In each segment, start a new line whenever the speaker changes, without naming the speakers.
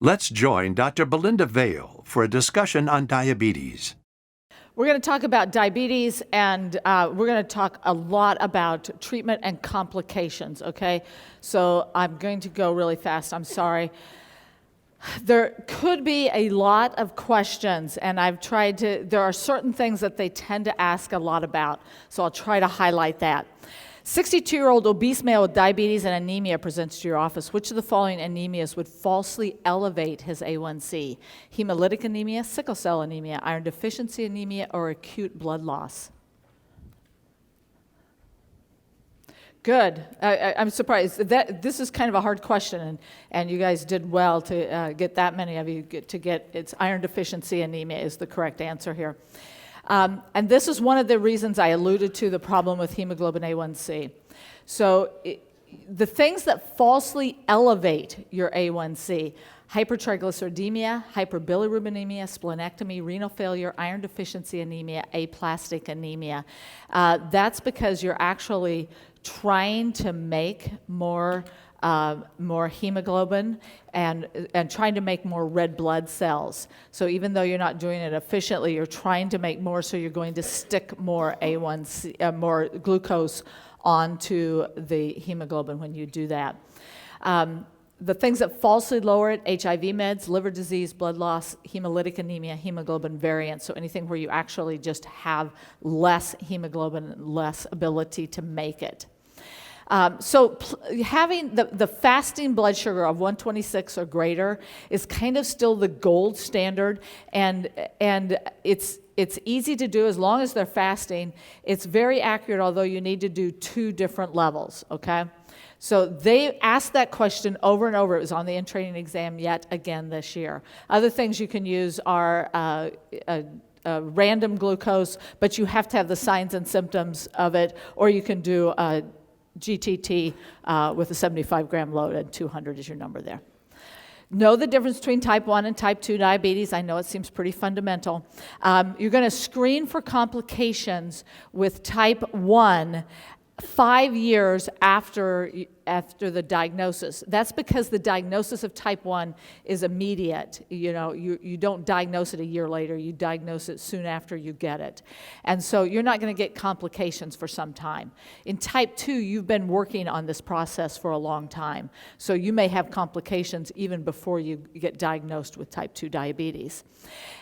Let's join Dr. Belinda Vale for a discussion on diabetes.
We're going to talk about diabetes, and we're going to talk a lot about treatment and complications, okay? So I'm going to go really fast. I'm sorry. There could be a lot of questions, and there are certain things that they tend to ask a lot about, so I'll try to highlight that. 62-year-old obese male with diabetes and anemia presents to your office. Which of the following anemias would falsely elevate his A1C? Hemolytic anemia, sickle cell anemia, iron deficiency anemia, or acute blood loss? Good. I'm surprised. This is kind of a hard question, and you guys did well to get that many of you to get it's iron deficiency anemia is the correct answer here. And this is one of the reasons I alluded to the problem with hemoglobin A1C. So the things that falsely elevate your A1C, hypertriglyceridemia, hyperbilirubinemia, splenectomy, renal failure, iron deficiency anemia, aplastic anemia. That's because you're actually trying to make more hemoglobin and trying to make more red blood cells. So even though you're not doing it efficiently, you're trying to make more, so you're going to stick more A1C, more glucose onto the hemoglobin when you do that. The things that falsely lower it, HIV meds, liver disease, blood loss, hemolytic anemia, hemoglobin variant, so anything where you actually just have less hemoglobin, less ability to make it. Having the fasting blood sugar of 126 or greater is kind of still the gold standard, and it's easy to do as long as they're fasting. It's very accurate, although you need to do 2 different levels, okay? So they asked that question over and over. It was on the in-training exam yet again this year. Other things you can use are random glucose, but you have to have the signs and symptoms of it, or you can do GTT with a 75-gram load, and 200 is your number there. Know the difference between type 1 and type 2 diabetes. I know it seems pretty fundamental. You're going to screen for complications with type 1 5 years after the diagnosis. That's because the diagnosis of type 1 is immediate. You know, you don't diagnose it a year later. You diagnose it soon after you get it. And so you're not going to get complications for some time. In type 2, you've been working on this process for a long time. So you may have complications even before you get diagnosed with type 2 diabetes.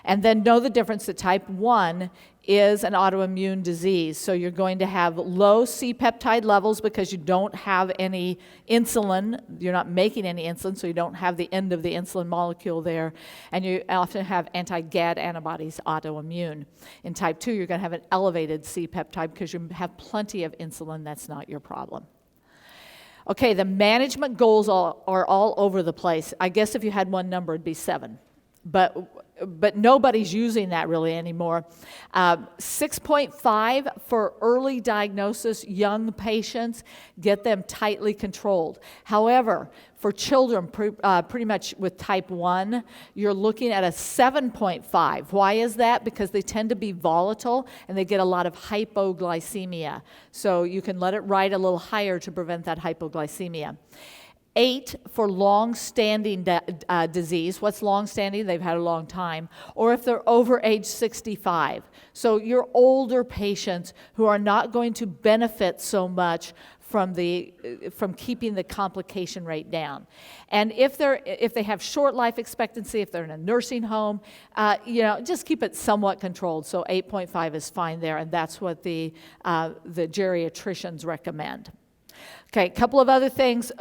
And then know the difference that type 1 is an autoimmune disease. So you're going to have low C-peptide levels because you don't have any insulin. You're not making any insulin, so you don't have the end of the insulin molecule there. And you often have anti-GAD antibodies, autoimmune. In type 2, you're going to have an elevated C-peptide because you have plenty of insulin. That's not your problem. Okay, the management goals are all over the place. I guess if you had one number, it'd be 7. But nobody's using that really anymore. 6.5 for early diagnosis, young patients, get them tightly controlled. However, for children pretty much with type 1, you're looking at a 7.5. Why is that? Because they tend to be volatile and they get a lot of hypoglycemia. So you can let it ride a little higher to prevent that hypoglycemia. 8 for long-standing disease. What's long-standing? They've had a long time. Or if they're over age 65. So your older patients who are not going to benefit so much from keeping the complication rate down. And if they have short life expectancy, if they're in a nursing home, just keep it somewhat controlled. So 8.5 is fine there, and that's what the geriatricians recommend. Okay, a couple of other things.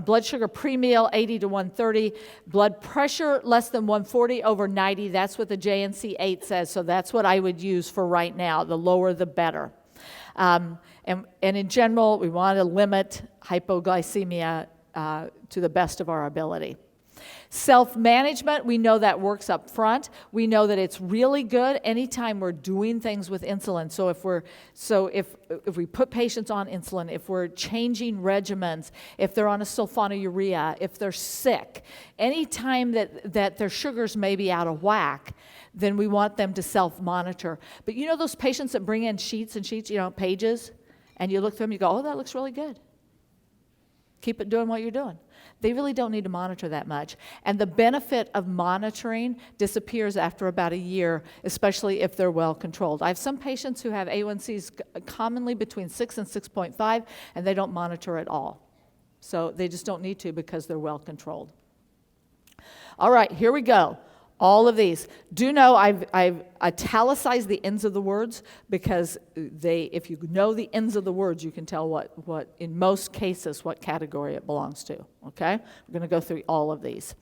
Blood sugar pre-meal 80 to 130, blood pressure less than 140 over 90. That's what the JNC8 says, so that's what I would use for right now. The lower, the better. And in general, we want to limit hypoglycemia to the best of our ability. Self-management, we know that works up front. We know that it's really good anytime we're doing things with insulin. So if we put patients on insulin, if we're changing regimens, if they're on a sulfonylurea, if they're sick, anytime that their sugars may be out of whack, then we want them to self-monitor. But you know those patients that bring in sheets and sheets, pages, and you look through them, you go, oh, that looks really good. Keep it doing what you're doing. they really don't need to monitor that much. And the benefit of monitoring disappears after about a year, especially if they're well controlled. I have some patients who have A1Cs commonly between 6 and 6.5, and they don't monitor at all. So they just don't need to because they're well controlled. All right, here we go. All of these. Do know I've italicized the ends of the words because if you know the ends of the words, you can tell what in most cases, what category it belongs to, okay? We're going to go through all of these.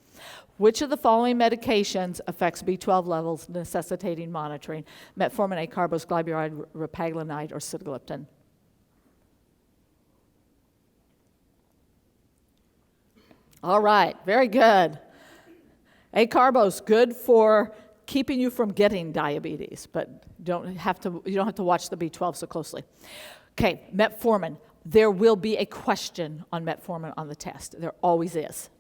Which of the following medications affects B12 levels necessitating monitoring? Metformin, acarbose, glyburide, repaglinide, or sitagliptin? All right, very good. Acarbose, good for keeping you from getting diabetes, but you don't have to watch the B12 so closely. Okay, metformin. There will be a question on metformin on the test. There always is.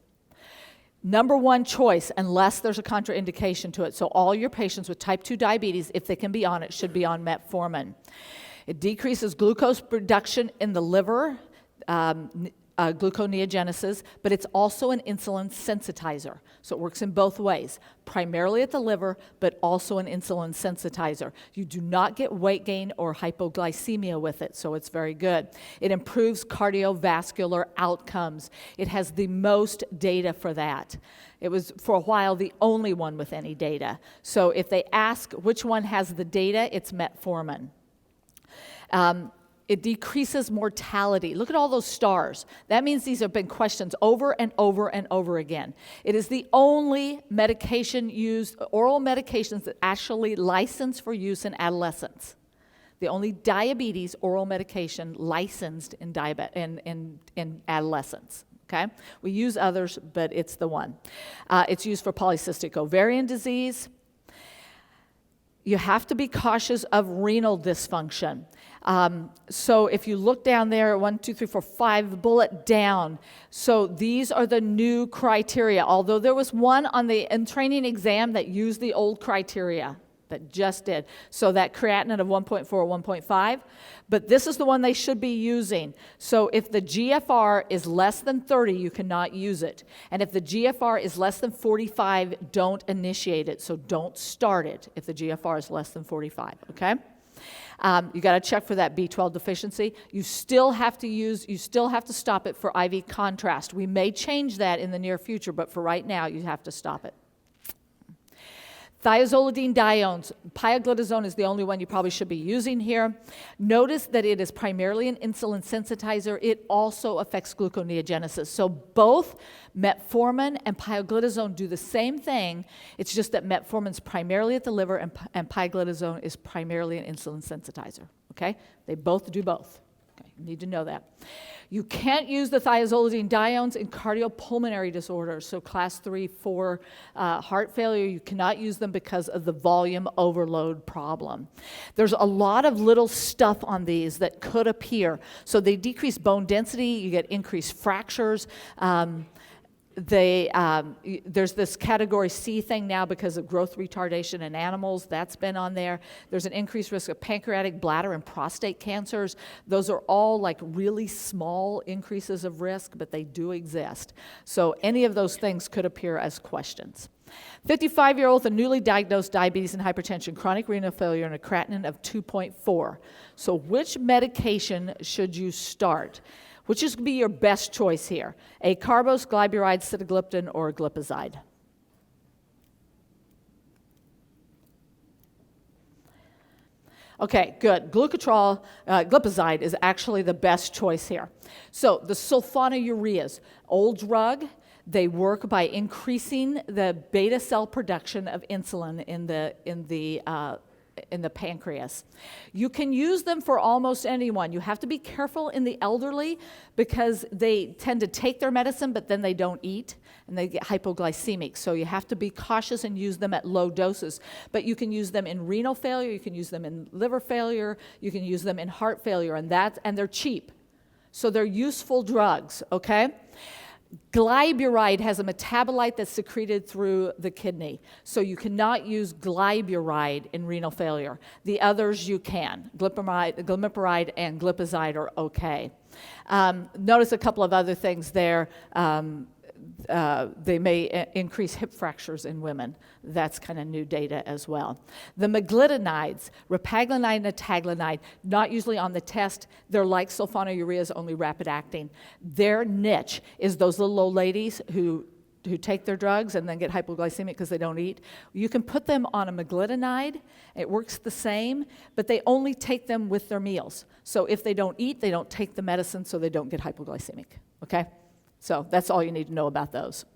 Number one choice, unless there's a contraindication to it. So all your patients with type 2 diabetes, if they can be on it, should be on metformin. It decreases glucose production in the liver, gluconeogenesis, but it's also an insulin sensitizer. So it works in both ways, primarily at the liver, but also an insulin sensitizer. You do not get weight gain or hypoglycemia with it, so it's very good. It improves cardiovascular outcomes. It has the most data for that. It was, for a while, the only one with any data. So if they ask which one has the data, it's metformin. It decreases mortality. Look at all those stars. That means these have been questions over and over and over again. It is the only medication used, oral medications that actually license for use in adolescents. The only diabetes oral medication licensed in adolescents. Okay? We use others, but it's the one. It's used for polycystic ovarian disease. You have to be cautious of renal dysfunction. So if you look down there, 1, 2, 3, 4, 5, bullet down. So these are the new criteria. Although there was one on the training exam that used the old criteria, that just did. So that creatinine of 1.4 or 1.5. But this is the one they should be using. So if the GFR is less than 30, you cannot use it. And if the GFR is less than 45, don't initiate it. So don't start it if the GFR is less than 45, okay? You got to check for that B12 deficiency. You still have to stop it for IV contrast. We may change that in the near future, but for right now, you have to stop it. Thiazolidinediones. Pioglitazone is the only one you probably should be using here. Notice that it is primarily an insulin sensitizer. It also affects gluconeogenesis. So both metformin and pioglitazone do the same thing. It's just that metformin is primarily at the liver and pioglitazone is primarily an insulin sensitizer. Okay? They both do both. Okay, you need to know that. You can't use the thiazolidinediones in cardiopulmonary disorders, so class 3, 4 heart failure. You cannot use them because of the volume overload problem. There's a lot of little stuff on these that could appear. So they decrease bone density, you get increased fractures. There's this category C thing now because of growth retardation in animals. That's been on there. There's an increased risk of pancreatic, bladder, and prostate cancers. Those are all like really small increases of risk, but they do exist. So any of those things could appear as questions. 55-year-old with a newly diagnosed diabetes and hypertension, chronic renal failure, and a creatinine of 2.4. So which medication should you start? Which is going to be your best choice here? Acarbose, glyburide, sitagliptin, or glipizide? Okay, good. Glipizide is actually the best choice here. So the sulfonylureas, old drug, they work by increasing the beta cell production of insulin in the pancreas. You can use them for almost anyone. You have to be careful in the elderly because they tend to take their medicine, but then they don't eat and they get hypoglycemic. So you have to be cautious and use them at low doses. But you can use them in renal failure, you can use them in liver failure, you can use them in heart failure, and they're cheap. So they're useful drugs, okay? Glyburide has a metabolite that's secreted through the kidney, so you cannot use glyburide in renal failure. The others you can. Glimepiride and glipizide are okay. Notice a couple of other things there. they may increase hip fractures in women. That's kind of new data as well. The meglitinides, repaglinide and etaglinide, not usually on the test. They're like sulfonylureas, only rapid acting. Their niche is those little old ladies who take their drugs and then get hypoglycemic because they don't eat. You can put them on a meglitinide. It works the same, but they only take them with their meals. So if they don't eat, they don't take the medicine so they don't get hypoglycemic, okay? So that's all you need to know about those.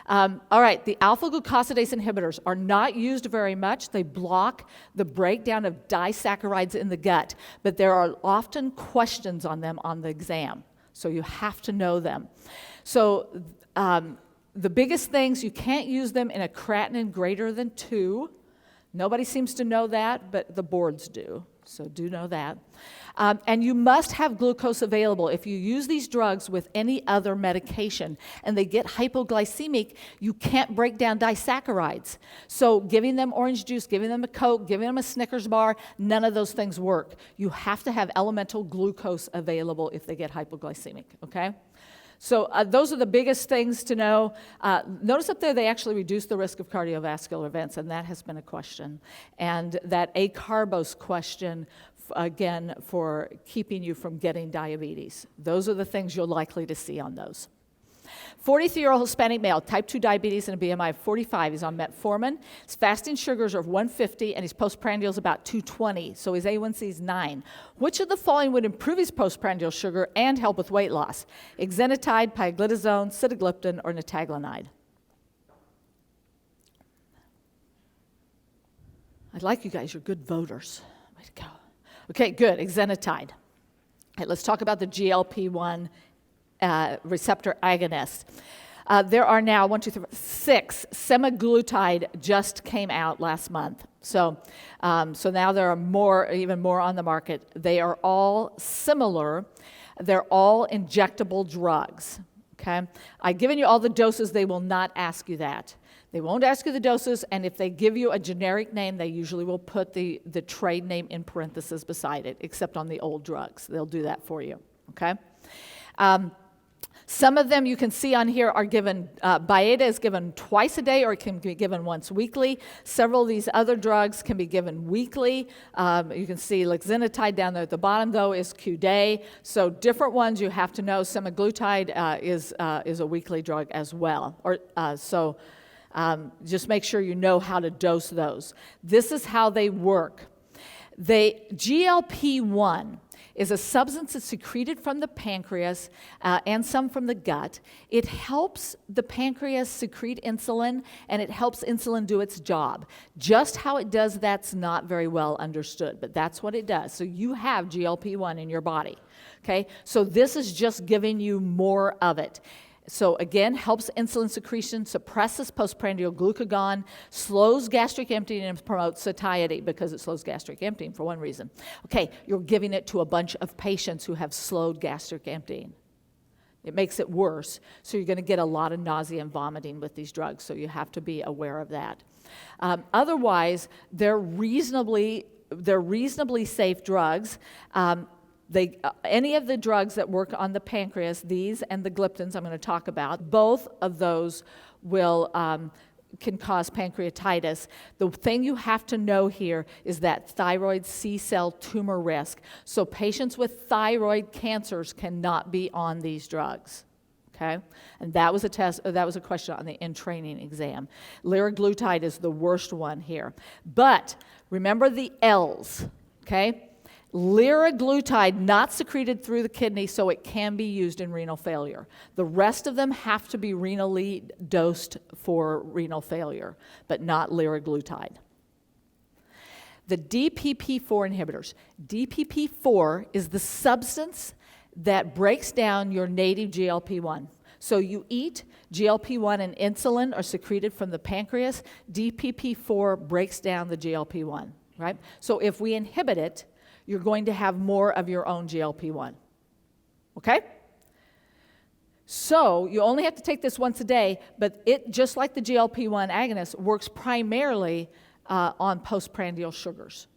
All right, the alpha-glucosidase inhibitors are not used very much. They block the breakdown of disaccharides in the gut, but there are often questions on them on the exam, so you have to know them. So the biggest things, you can't use them in a creatinine greater than 2. Nobody seems to know that, but the boards do, so do know that. And you must have glucose available. If you use these drugs with any other medication and they get hypoglycemic, you can't break down disaccharides. So giving them orange juice, giving them a Coke, giving them a Snickers bar, none of those things work. You have to have elemental glucose available if they get hypoglycemic, okay? So those are the biggest things to know. Notice up there they actually reduce the risk of cardiovascular events, and that has been a question. And that acarbose question, again, for keeping you from getting diabetes. Those are the things you're likely to see on those. 43-year-old Hispanic male, type 2 diabetes and a BMI of 45. He's on metformin. His fasting sugars are of 150, and his postprandial is about 220, so his A1C is 9. Which of the following would improve his postprandial sugar and help with weight loss? Exenatide, pioglitazone, sitagliptin, or nataglinide? I like you guys. You're good voters. Way to go. Okay, good. Exenatide. All right, let's talk about the GLP-1 receptor agonist. There are now 6. Semaglutide just came out last month. So now there are even more on the market. They are all similar. They're all injectable drugs. Okay? I've given you all the doses. They will not ask you that. They won't ask you the doses, and if they give you a generic name, they usually will put the trade name in parentheses beside it, except on the old drugs. They'll do that for you. Okay? Some of them you can see on here are given, Byetta is given twice a day or it can be given once weekly. Several of these other drugs can be given weekly. You can see lexinotide down there at the bottom, though, is Q-Day. So different ones you have to know. Semaglutide is a weekly drug as well. Just make sure you know how to dose those. This is how they work. GLP-1 is a substance that's secreted from the pancreas and some from the gut. It helps the pancreas secrete insulin, and it helps insulin do its job. Just how it does that's not very well understood, but that's what it does. So you have GLP-1 in your body, okay? So this is just giving you more of it. So again, helps insulin secretion, suppresses postprandial glucagon, slows gastric emptying, and promotes satiety because it slows gastric emptying for one reason. Okay, you're giving it to a bunch of patients who have slowed gastric emptying. It makes it worse, so you're going to get a lot of nausea and vomiting with these drugs, so you have to be aware of that. Otherwise, they're reasonably safe drugs. Any of the drugs that work on the pancreas, these and the gliptins I'm going to talk about, both of those can cause pancreatitis. The thing you have to know here is that thyroid C-cell tumor risk. So patients with thyroid cancers cannot be on these drugs. Okay? And that was a question on the in-training exam. Liraglutide is the worst one here. But remember the L's, okay? Liraglutide not secreted through the kidney, so it can be used in renal failure. The rest of them have to be renally dosed for renal failure, but not liraglutide. The DPP-4 inhibitors. DPP-4 is the substance that breaks down your native GLP-1. So you eat, GLP-1 and insulin are secreted from the pancreas. DPP-4 breaks down the GLP-1, right? So if we inhibit it, you're going to have more of your own GLP-1, okay? So you only have to take this once a day, but it, just like the GLP-1 agonist, works primarily on postprandial sugars.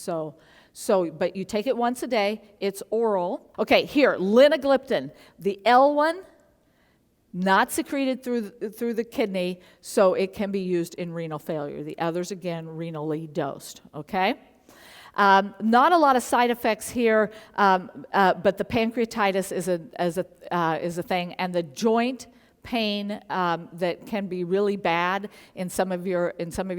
But you take it once a day, it's oral. Okay, here, linagliptin, the L one, not secreted through the kidney, so it can be used in renal failure. The others, again, renally dosed, okay? Not a lot of side effects here, but the pancreatitis is a thing, and the joint pain that can be really bad in some of your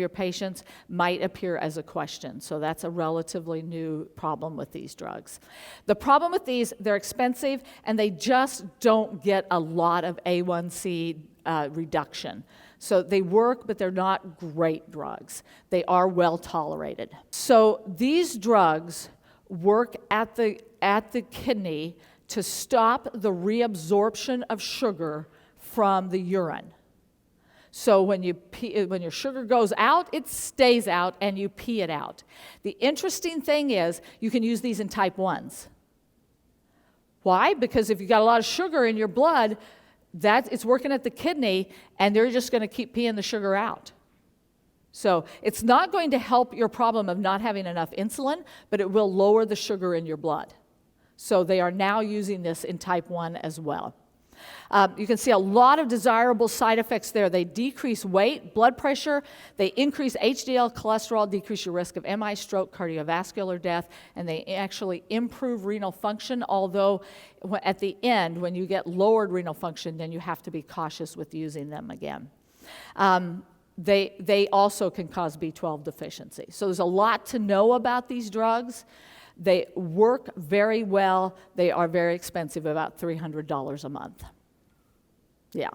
patients might appear as a question. So that's a relatively new problem with these drugs. The problem with these, they're expensive and they just don't get a lot of A1C reduction. So they work, but they're not great drugs. They are well tolerated. So these drugs work at the kidney to stop the reabsorption of sugar from the urine. So when your sugar goes out, it stays out and you pee it out. The interesting thing is you can use these in type 1s. Why? Because if you've got a lot of sugar in your blood, it's working at the kidney and they're just going to keep peeing the sugar out. So it's not going to help your problem of not having enough insulin, but it will lower the sugar in your blood. So they are now using this in type 1 as well. You can see a lot of desirable side effects there. They decrease weight, blood pressure, they increase HDL cholesterol, decrease your risk of MI, stroke, cardiovascular death, and they actually improve renal function, although at the end, when you get lowered renal function, then you have to be cautious with using them again. They also can cause B12 deficiency. So there's a lot to know about these drugs. They work very well. They are very expensive, about $300 a month. Yeah.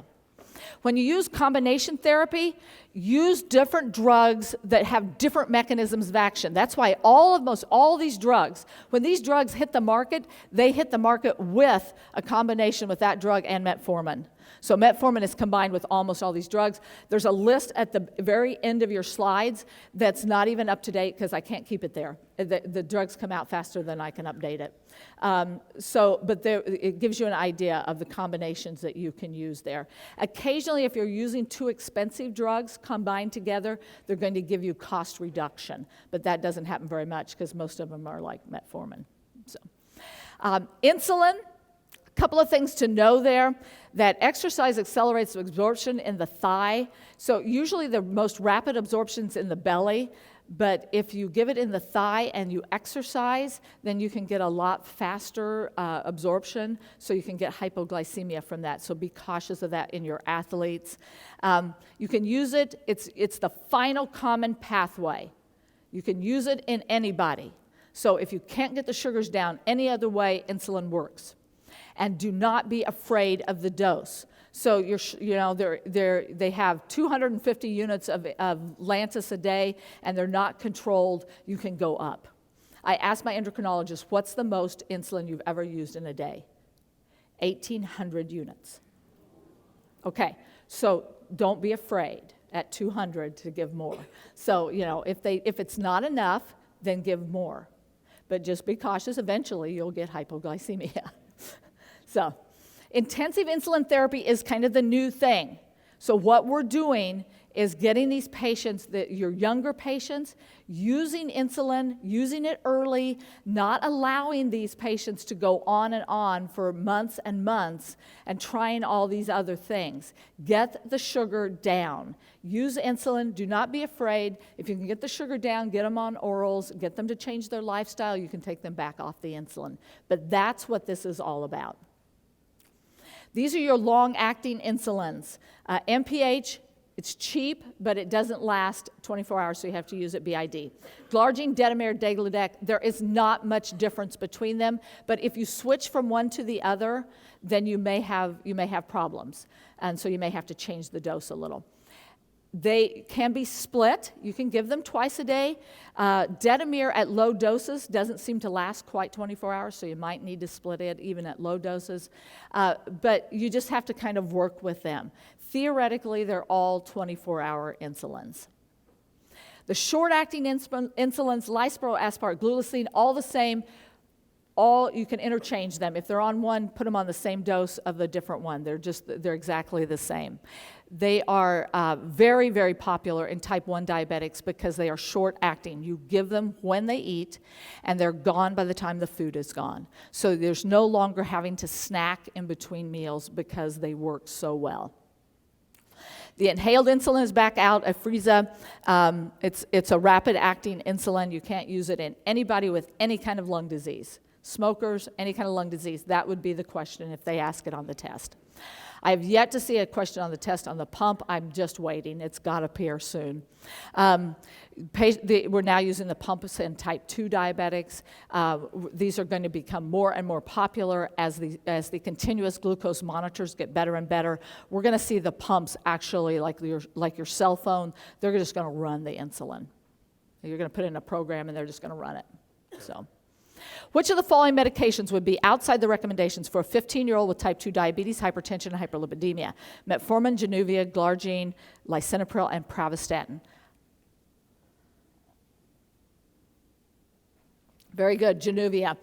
When you use combination therapy, use different drugs that have different mechanisms of action. That's why almost all these drugs, when these drugs hit the market, they hit the market with a combination with that drug and metformin. So metformin is combined with almost all these drugs. There's a list at the very end of your slides that's not even up to date because I can't keep it there. The drugs come out faster than I can update it. But it gives you an idea of the combinations that you can use there. Occasionally, if you're using two expensive drugs combined together, they're going to give you cost reduction. But that doesn't happen very much because most of them are like metformin. So, insulin. A couple of things to know there, that exercise accelerates absorption in the thigh. So usually the most rapid absorption's in the belly, but if you give it in the thigh and you exercise, then you can get a lot faster absorption, so you can get hypoglycemia from that. So be cautious of that in your athletes. You can use it, it's the final common pathway. You can use it in anybody. So if you can't get the sugars down any other way, insulin works. And do not be afraid of the dose. So they have 250 units of Lantus a day, and they're not controlled. You can go up. I asked my endocrinologist, what's the most insulin you've ever used in a day? 1,800 units. Okay, so don't be afraid at 200 to give more. So if it's not enough, then give more. But just be cautious. Eventually, you'll get hypoglycemia. So, intensive insulin therapy is kind of the new thing. So what we're doing is getting these patients, your younger patients, using insulin, using it early, not allowing these patients to go on and on for months and months and trying all these other things. Get the sugar down. Use insulin. Do not be afraid. If you can get the sugar down, get them on orals, get them to change their lifestyle, you can take them back off the insulin. But that's what this is all about. These are your long-acting insulins. MPH, it's cheap, but it doesn't last 24 hours, so you have to use it BID. Glargine, Detamir, Degludec, there is not much difference between them, but if you switch from one to the other, then you may have problems, and so you may have to change the dose a little. They can be split. You can give them twice a day. Detamir at low doses doesn't seem to last quite 24 hours, so you might need to split it even at low doses. But you just have to kind of work with them. Theoretically, they're all 24-hour insulins. The short-acting insulins, Lispro, Aspart, Glulisine, all the same. you can interchange them. If they're on one, put them on the same dose of the different one. They're exactly the same. They are very, very popular in type 1 diabetics because they are short acting. You give them when they eat, and they're gone by the time the food is gone. So there's no longer having to snack in between meals because they work so well. The inhaled insulin is back out. Afrezza, it's a rapid-acting insulin. You can't use it in anybody with any kind of lung disease. Smokers, any kind of lung disease, that would be the question if they ask it on the test. I have yet to see a question on the test on the pump. I'm just waiting. It's got to appear soon. We're now using the pumps in type 2 diabetics. These are going to become more and more popular as the continuous glucose monitors get better and better. We're going to see the pumps actually like your cell phone. They're just going to run the insulin. You're going to put in a program and they're just going to run it. So, which of the following medications would be outside the recommendations for a 15-year-old with type 2 diabetes, hypertension, and hyperlipidemia? Metformin, Januvia, Glargine, lisinopril, and pravastatin. Very good, Januvia.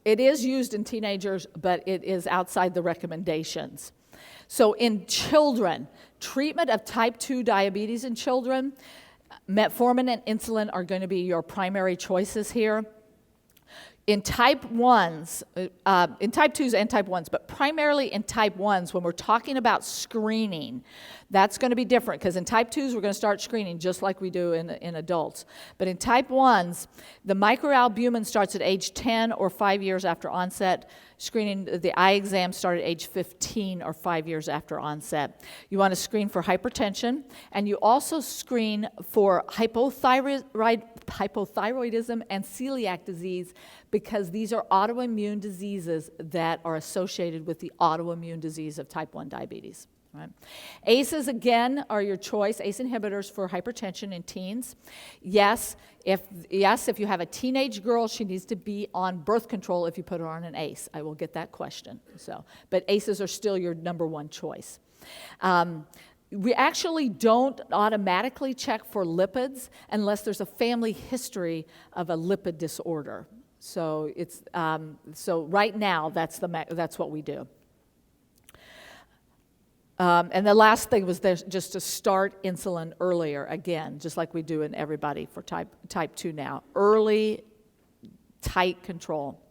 It is used in teenagers, but it is outside the recommendations. So in children, treatment of type 2 diabetes in children, metformin and insulin are going to be your primary choices here. In type 1s, in type 2s and type 1s, but primarily in type 1s, when we're talking about screening, that's going to be different because in type 2s, we're going to start screening just like we do in adults. But in type 1s, the microalbumin starts at age 10 or 5 years after onset. Screening, the eye exam started at age 15 or 5 years after onset. You want to screen for hypertension, and you also screen for hypothyroidism and celiac disease because these are autoimmune diseases that are associated with the autoimmune disease of type 1 diabetes. Right. ACEs, again, are your choice, ACE inhibitors for hypertension in teens. Yes, if you have a teenage girl, she needs to be on birth control if you put her on an ACE. I will get that question. But ACEs are still your number one choice. We actually don't automatically check for lipids unless there's a family history of a lipid disorder. So right now, that's what we do. And the last thing was just to start insulin earlier, again, just like we do in everybody for type 2 now. Early, tight control.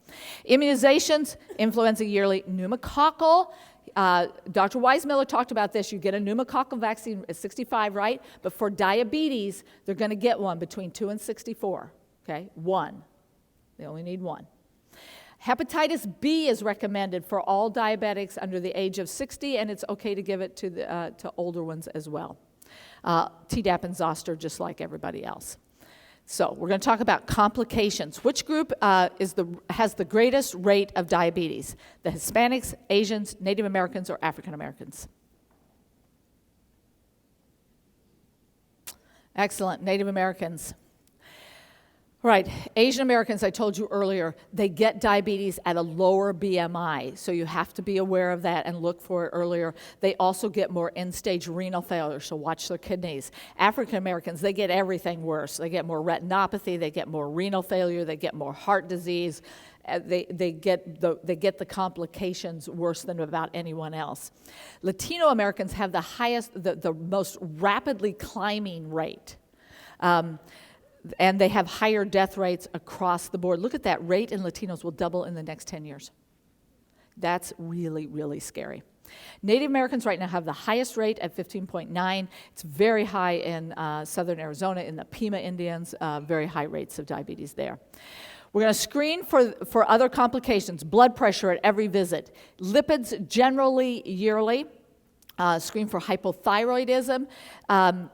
Immunizations, influenza yearly, pneumococcal. Dr. Weissmiller talked about this. You get a pneumococcal vaccine at 65, right? But for diabetes, they're going to get one between 2 and 64, okay? One. They only need one. Hepatitis B is recommended for all diabetics under the age of 60, and it's okay to give it to older ones as well. Tdap and zoster, just like everybody else. So we're going to talk about complications. Which group has the greatest rate of diabetes? The Hispanics, Asians, Native Americans, or African Americans? Excellent, Native Americans. Right, Asian Americans, I told you earlier, they get diabetes at a lower BMI, so you have to be aware of that and look for it earlier. They also get more end-stage renal failure, so watch their kidneys. African Americans, they get everything worse. They get more retinopathy, they get more renal failure, they get more heart disease. They get the complications worse than about anyone else. Latino Americans have the most rapidly climbing rate. And they have higher death rates across the board. Look at that rate in Latinos will double in the next 10 years. That's really, really scary. Native Americans right now have the highest rate at 15.9. It's very high in southern Arizona, in the Pima Indians, very high rates of diabetes there. We're going to screen for other complications, blood pressure at every visit, lipids generally yearly. Screen for hypothyroidism.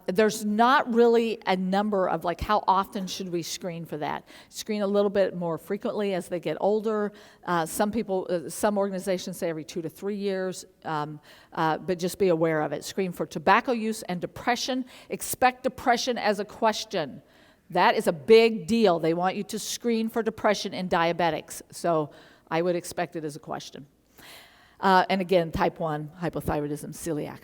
There's not really a number of how often should we screen for that. Screen a little bit more frequently as they get older. Some organizations say every 2 to 3 years, but just be aware of it. Screen for tobacco use and depression. Expect depression as a question. That is a big deal. They want you to screen for depression in diabetics. So I would expect it as a question. And again, type 1, hypothyroidism, celiac.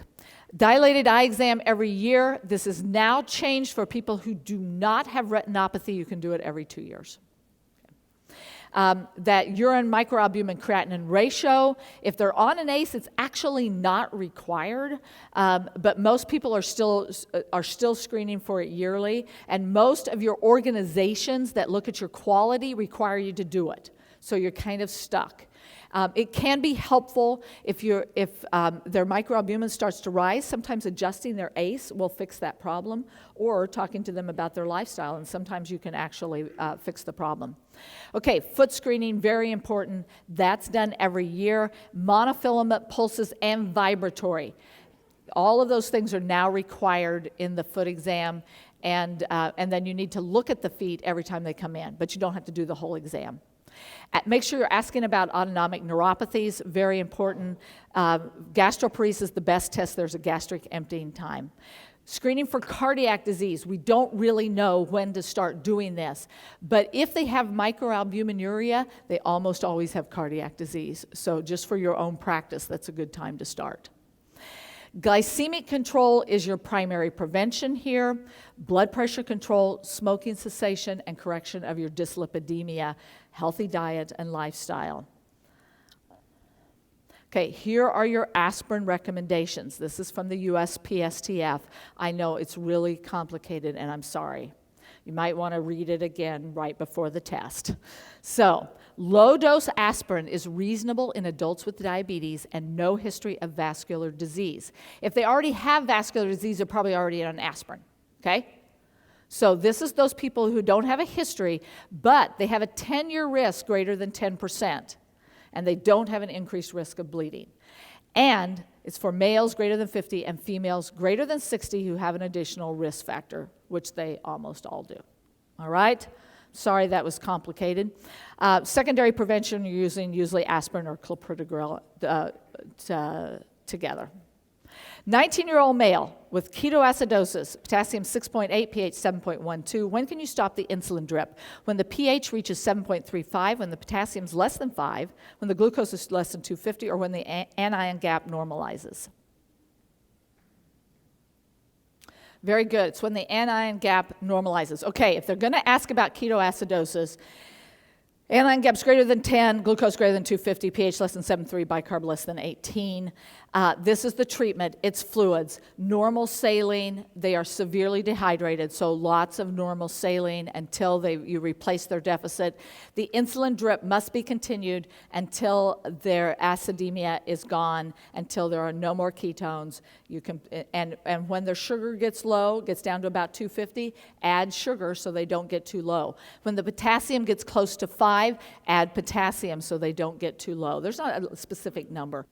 Dilated eye exam every year. This is now changed for people who do not have retinopathy. You can do it every 2 years. that urine microalbumin creatinine ratio. If they're on an ACE, it's actually not required, but most people are still screening for it yearly, and most of your organizations that look at your quality require you to do it. So you're kind of stuck. It can be helpful if their microalbumin starts to rise. Sometimes adjusting their ACE will fix that problem, or talking to them about their lifestyle, and sometimes you can actually fix the problem. Okay, foot screening, very important. That's done every year. Monofilament, pulses, and vibratory. All of those things are now required in the foot exam, and then you need to look at the feet every time they come in, but you don't have to do the whole exam. Make sure you're asking about autonomic neuropathies, very important. Gastroparesis is the best test. There's a gastric emptying time. Screening for cardiac disease, we don't really know when to start doing this, but if they have microalbuminuria, they almost always have cardiac disease. So just for your own practice, that's a good time to start. Glycemic control is your primary prevention here. Blood pressure control, smoking cessation, and correction of your dyslipidemia, healthy diet and lifestyle. Okay, here are your aspirin recommendations. This is from the USPSTF. I know it's really complicated, and I'm sorry. You might want to read it again right before the test. So, low-dose aspirin is reasonable in adults with diabetes and no history of vascular disease. If they already have vascular disease, they're probably already on aspirin, okay? So this is those people who don't have a history, but they have a 10-year risk greater than 10%, and they don't have an increased risk of bleeding. And it's for males greater than 50 and females greater than 60 who have an additional risk factor, which they almost all do. All right? Sorry that was complicated. Secondary prevention, you're using usually aspirin or clopidogrel together. 19-year-old male with ketoacidosis, potassium 6.8, pH 7.12. When can you stop the insulin drip? When the pH reaches 7.35, when the potassium is less than 5, when the glucose is less than 250, or when the anion gap normalizes. Very good. It's when the anion gap normalizes. Okay, if they're going to ask about ketoacidosis, anion gap's greater than 10, glucose greater than 250, pH less than 7.3, bicarb less than 18. This is the treatment. It's fluids. Normal saline, they are severely dehydrated, so lots of normal saline until you replace their deficit. The insulin drip must be continued until their acidemia is gone, until there are no more ketones. And when their sugar gets low, gets down to about 250, add sugar so they don't get too low. When the potassium gets close to 5, add potassium so they don't get too low. There's not a specific number.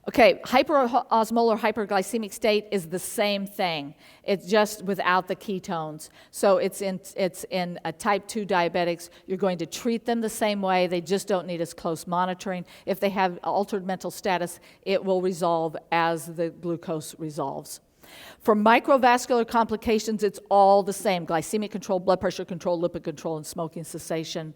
Okay, hyperosmolar hyperglycemic state is the same thing. It's just without the ketones. So it's in type 2 diabetics. You're going to treat them the same way. They just don't need as close monitoring. If they have altered mental status, it will resolve as the glucose resolves. For microvascular complications, it's all the same. Glycemic control, blood pressure control, lipid control, and smoking cessation.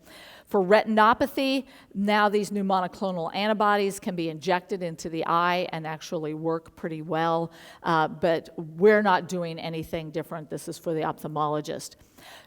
For retinopathy, now these new monoclonal antibodies can be injected into the eye and actually work pretty well, but we're not doing anything different. This is for the ophthalmologist.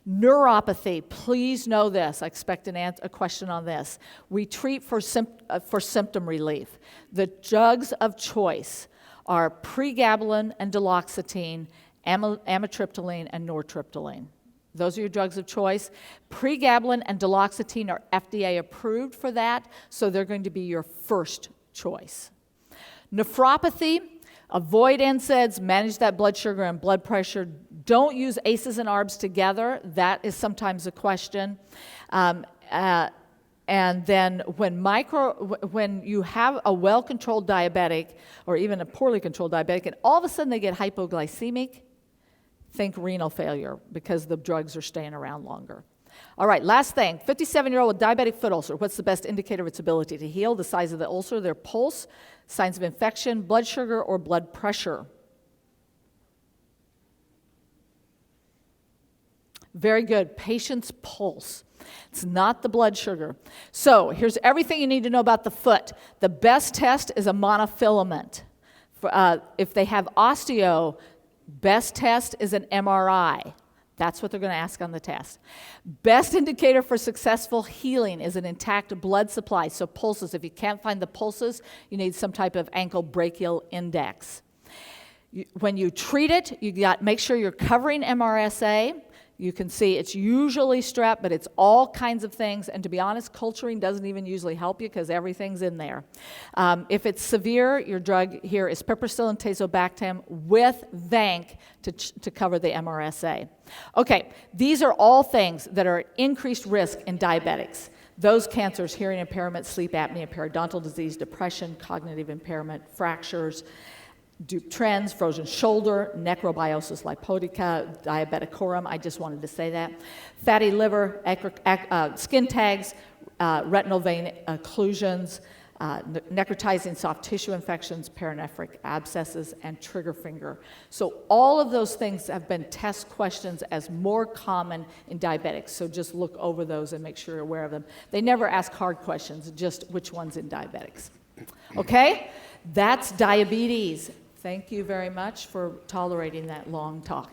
Neuropathy, please know this. I expect a question on this. We treat for symptom relief. The drugs of choice are pregabalin and duloxetine, amitriptyline, and nortriptyline. Those are your drugs of choice. Pregabalin and duloxetine are FDA approved for that, so they're going to be your first choice. Nephropathy, avoid NSAIDs, manage that blood sugar and blood pressure. Don't use ACEs and ARBs together. That is sometimes a question. And then when you have a well-controlled diabetic, or even a poorly controlled diabetic, and all of a sudden they get hypoglycemic, think renal failure, because the drugs are staying around longer. All right, last thing, 57-year-old with diabetic foot ulcer. What's the best indicator of its ability to heal? The size of the ulcer, their pulse, signs of infection, blood sugar, or blood pressure. Very good, patient's pulse. It's not the blood sugar. So here's everything you need to know about the foot. The best test is a monofilament. If they have osteo, best test is an MRI. That's what they're going to ask on the test. Best indicator for successful healing is an intact blood supply, so pulses. If you can't find the pulses, you need some type of ankle brachial index. When you treat it, make sure you're covering MRSA. You can see it's usually strep, but it's all kinds of things. And to be honest, culturing doesn't even usually help you because everything's in there. If it's severe, your drug here is piperacillin tazobactam with Vanc to cover the MRSA. Okay, these are all things that are at increased risk in diabetics. Those cancers, hearing impairment, sleep apnea, periodontal disease, depression, cognitive impairment, fractures, Dupuytren's, frozen shoulder, necrobiosis lipoidica, diabeticorum, I just wanted to say that, fatty liver, skin tags, retinal vein occlusions, necrotizing soft tissue infections, paranephric abscesses, and trigger finger. So all of those things have been test questions as more common in diabetics, so just look over those and make sure you're aware of them. They never ask hard questions, just which one's in diabetics. Okay? That's diabetes. Thank you very much for tolerating that long talk.